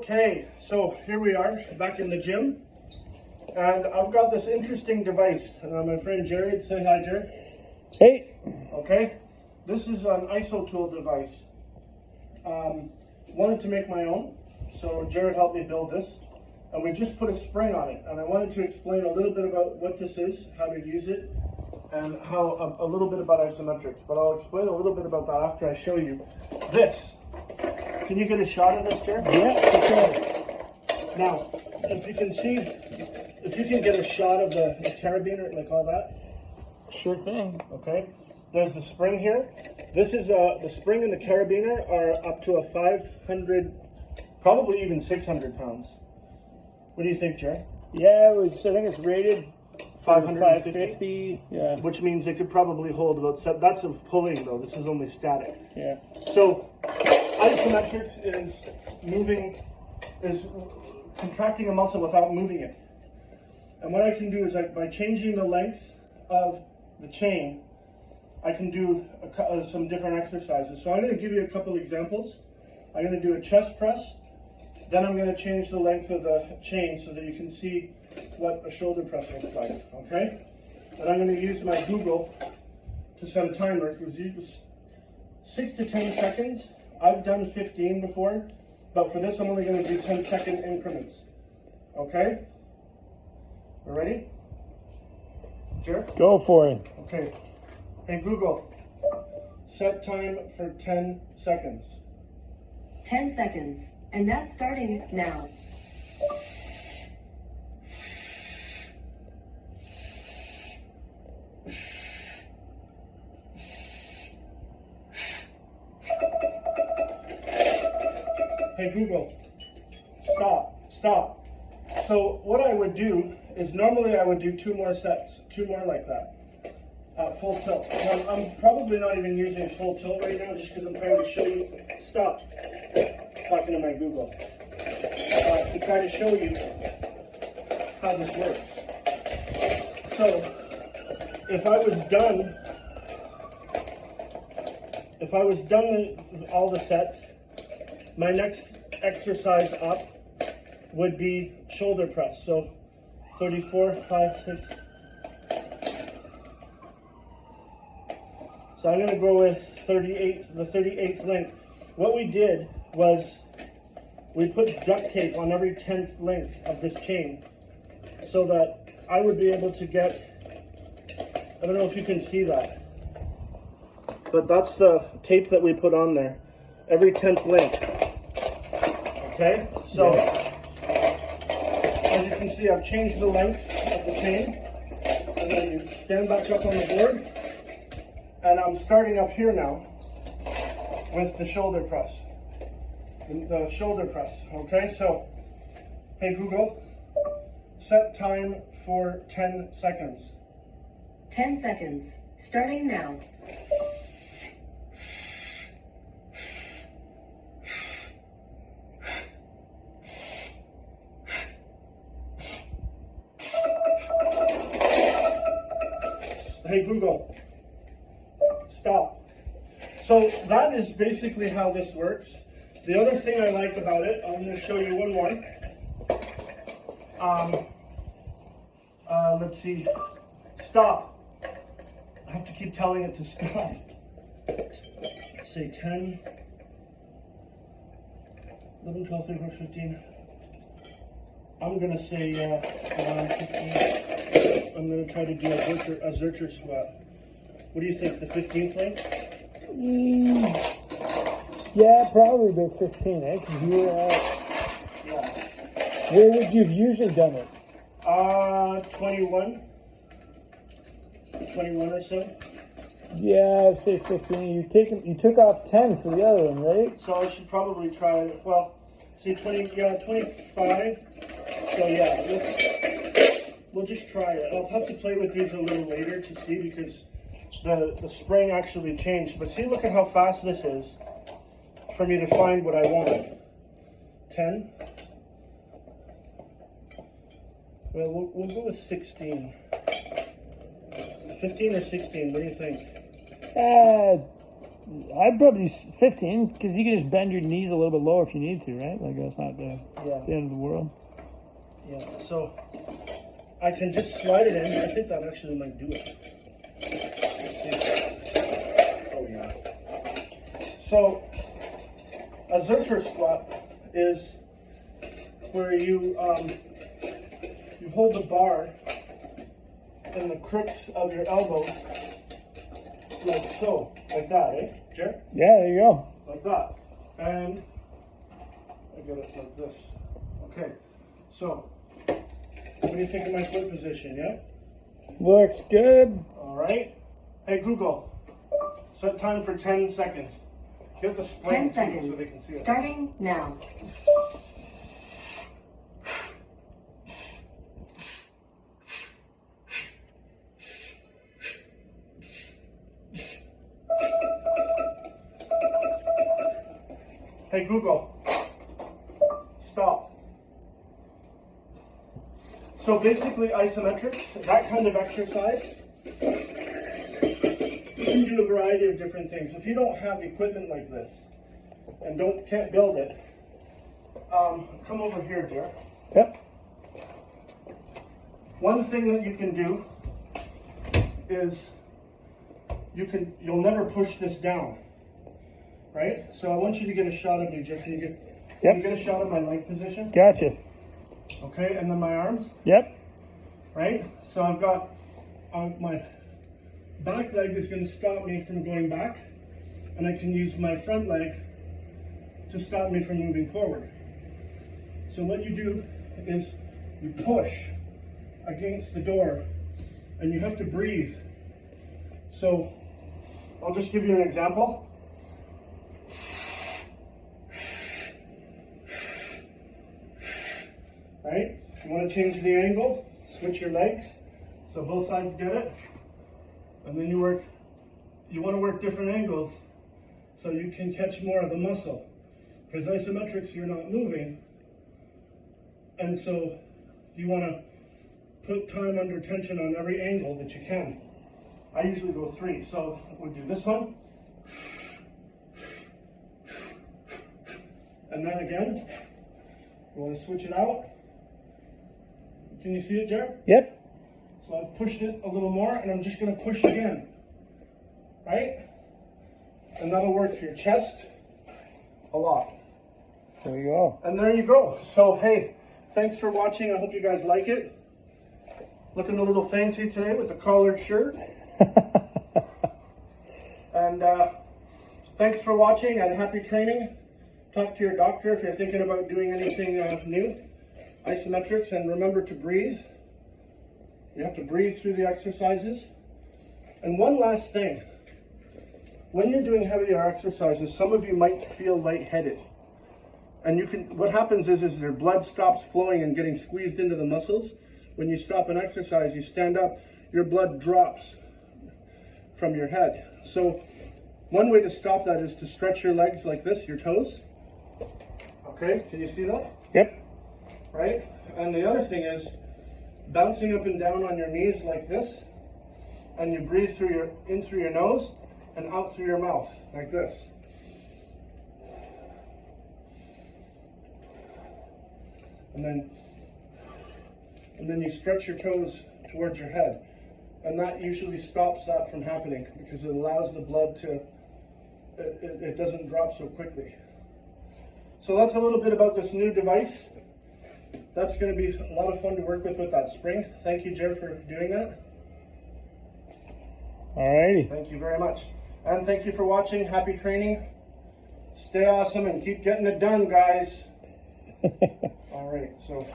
Okay, so here we are back in the gym, and I've got this interesting device. My friend Jared, say hi, Jared. Hey. Okay, this is an IsoTool device. Wanted to make my own, so Jared helped me build this, and we just put a spring on it. And I wanted to explain a little bit about what this is, how to use it, and how a little bit about isometrics. But I'll explain a little bit about that after I show you this. Can you get a shot of this, Jared? Yeah, okay. Now, if you can see, if you can get a shot of the carabiner, like all that. Sure thing. Okay. There's the spring here. This is the spring and the carabiner are up to a 500, probably even 600 pounds. What do you think, Jared? Yeah, I think it's rated 550. Yeah. Which means it could probably hold about, that's of pulling though. This is only static. Yeah. So isometrics is contracting a muscle without moving it. And what I can do is by changing the length of the chain, I can do some different exercises. So I'm going to give you a couple examples. I'm going to do a chest press. Then I'm going to change the length of the chain so that you can see what a shoulder press looks like. Okay? And I'm going to use my Google to set a timer. It was 6 to 10 seconds. I've done 15 before, but for this I'm only going to do 10-second increments. Okay? You ready? Jared? Go for it. Okay. Hey Google, set time for 10 seconds. 10 seconds, and that's starting now. Hey Google, stop. So what I would do is normally I would do 2 more sets, 2 more like that, at full tilt. Now, I'm probably not even using full tilt right now just because I'm trying to show you, stop talking to my Google, to try to show you how this works. So if I was done with all the sets, my next exercise up would be shoulder press. So 34, 5, 6. So I'm going to go with 38, the 38th length. What we did was we put duct tape on every 10th length of this chain so that I would be able to get, I don't know if you can see that, but that's the tape that we put on there, every 10th length. Okay, so as you can see, I've changed the length of the chain, and then you stand back up on the board, and I'm starting up here now with the shoulder press. The shoulder press, okay? So, hey Google, set time for 10 seconds. 10 seconds, starting now. Hey Google, stop. So that is basically how this works. The other thing I like about it, I'm going to show you one more. Let's see. Stop. I have to keep telling it to stop. Say 10, 11, 12, 13, 14, 15. I'm going to say around 15. I'm going to try to do a Zercher squat. What do you think, the 15th length? Yeah, probably about 15, eh? Because you were Yeah. Where would you have usually done it? 21. 21 or so. Yeah, I'd say 15. You took off 10 for the other one, right? So I should probably try, well, say 25. So yeah, we'll just try it. I'll have to play with these a little later to see because the spring actually changed. But see, look at how fast this is for me to find what I want. 10. Well, we'll go with 16. 15 or 16, what do you think? I'd probably use 15 because you can just bend your knees a little bit lower if you need to, right? Like that's not the end of the world. Yeah, so I can just slide it in. I think that actually might do it. Oh yeah. So a Zercher squat is where you hold the bar in the crooks of your elbows like so, like that, eh, Jer? Yeah, there you go. Like that. And I get it like this. Okay, so what do you think of my foot position, yeah? Looks good. All right. Hey, Google, set time for 10 seconds. Get the 10 spring so seconds. they can see it. Starting now. Hey, Google, stop. So basically isometrics, that kind of exercise, you can do a variety of different things. If you don't have equipment like this and can't build it, come over here, Jer. Yep. One thing that you can do is you'll never push this down, right? So I want you to get a shot of me, Jer. Can you get a shot of my leg position? Gotcha. Okay, and then my arms, Yep. right? So I've got my back leg is going to stop me from going back, and I can use my front leg to stop me from moving forward. So what you do is you push against the door, and you have to breathe. So I'll just give you an example. Right? You want to change the angle, switch your legs so both sides get it. And then you want to work different angles so you can catch more of the muscle. Because isometrics, you're not moving. And so you want to put time under tension on every angle that you can. I usually go 3. So we do this one. And then again, you want to switch it out. Can you see it, Jared? Yep. So I've pushed it a little more, and I'm just going to push again, right? And that'll work your chest a lot. There you go. And there you go. So, hey, thanks for watching. I hope you guys like it. Looking a little fancy today with the collared shirt. And thanks for watching, and happy training. Talk to your doctor if you're thinking about doing anything new. Isometrics, and remember to breathe. You have to breathe through the exercises. And one last thing. When you're doing heavier exercises, some of you might feel lightheaded. And what happens is your blood stops flowing and getting squeezed into the muscles. When you stop an exercise, you stand up, your blood drops from your head. So one way to stop that is to stretch your legs like this, your toes. Okay, can you see that? Yep. Right? And the other thing is bouncing up and down on your knees like this, and you breathe in through your nose and out through your mouth like this. And then you stretch your toes towards your head, and that usually stops that from happening because it allows the blood it doesn't drop so quickly. So that's a little bit about this new device. That's going to be a lot of fun to work with that spring. Thank you, Jer, for doing that. Alrighty. Thank you very much. And thank you for watching. Happy training. Stay awesome and keep getting it done, guys. All right, so...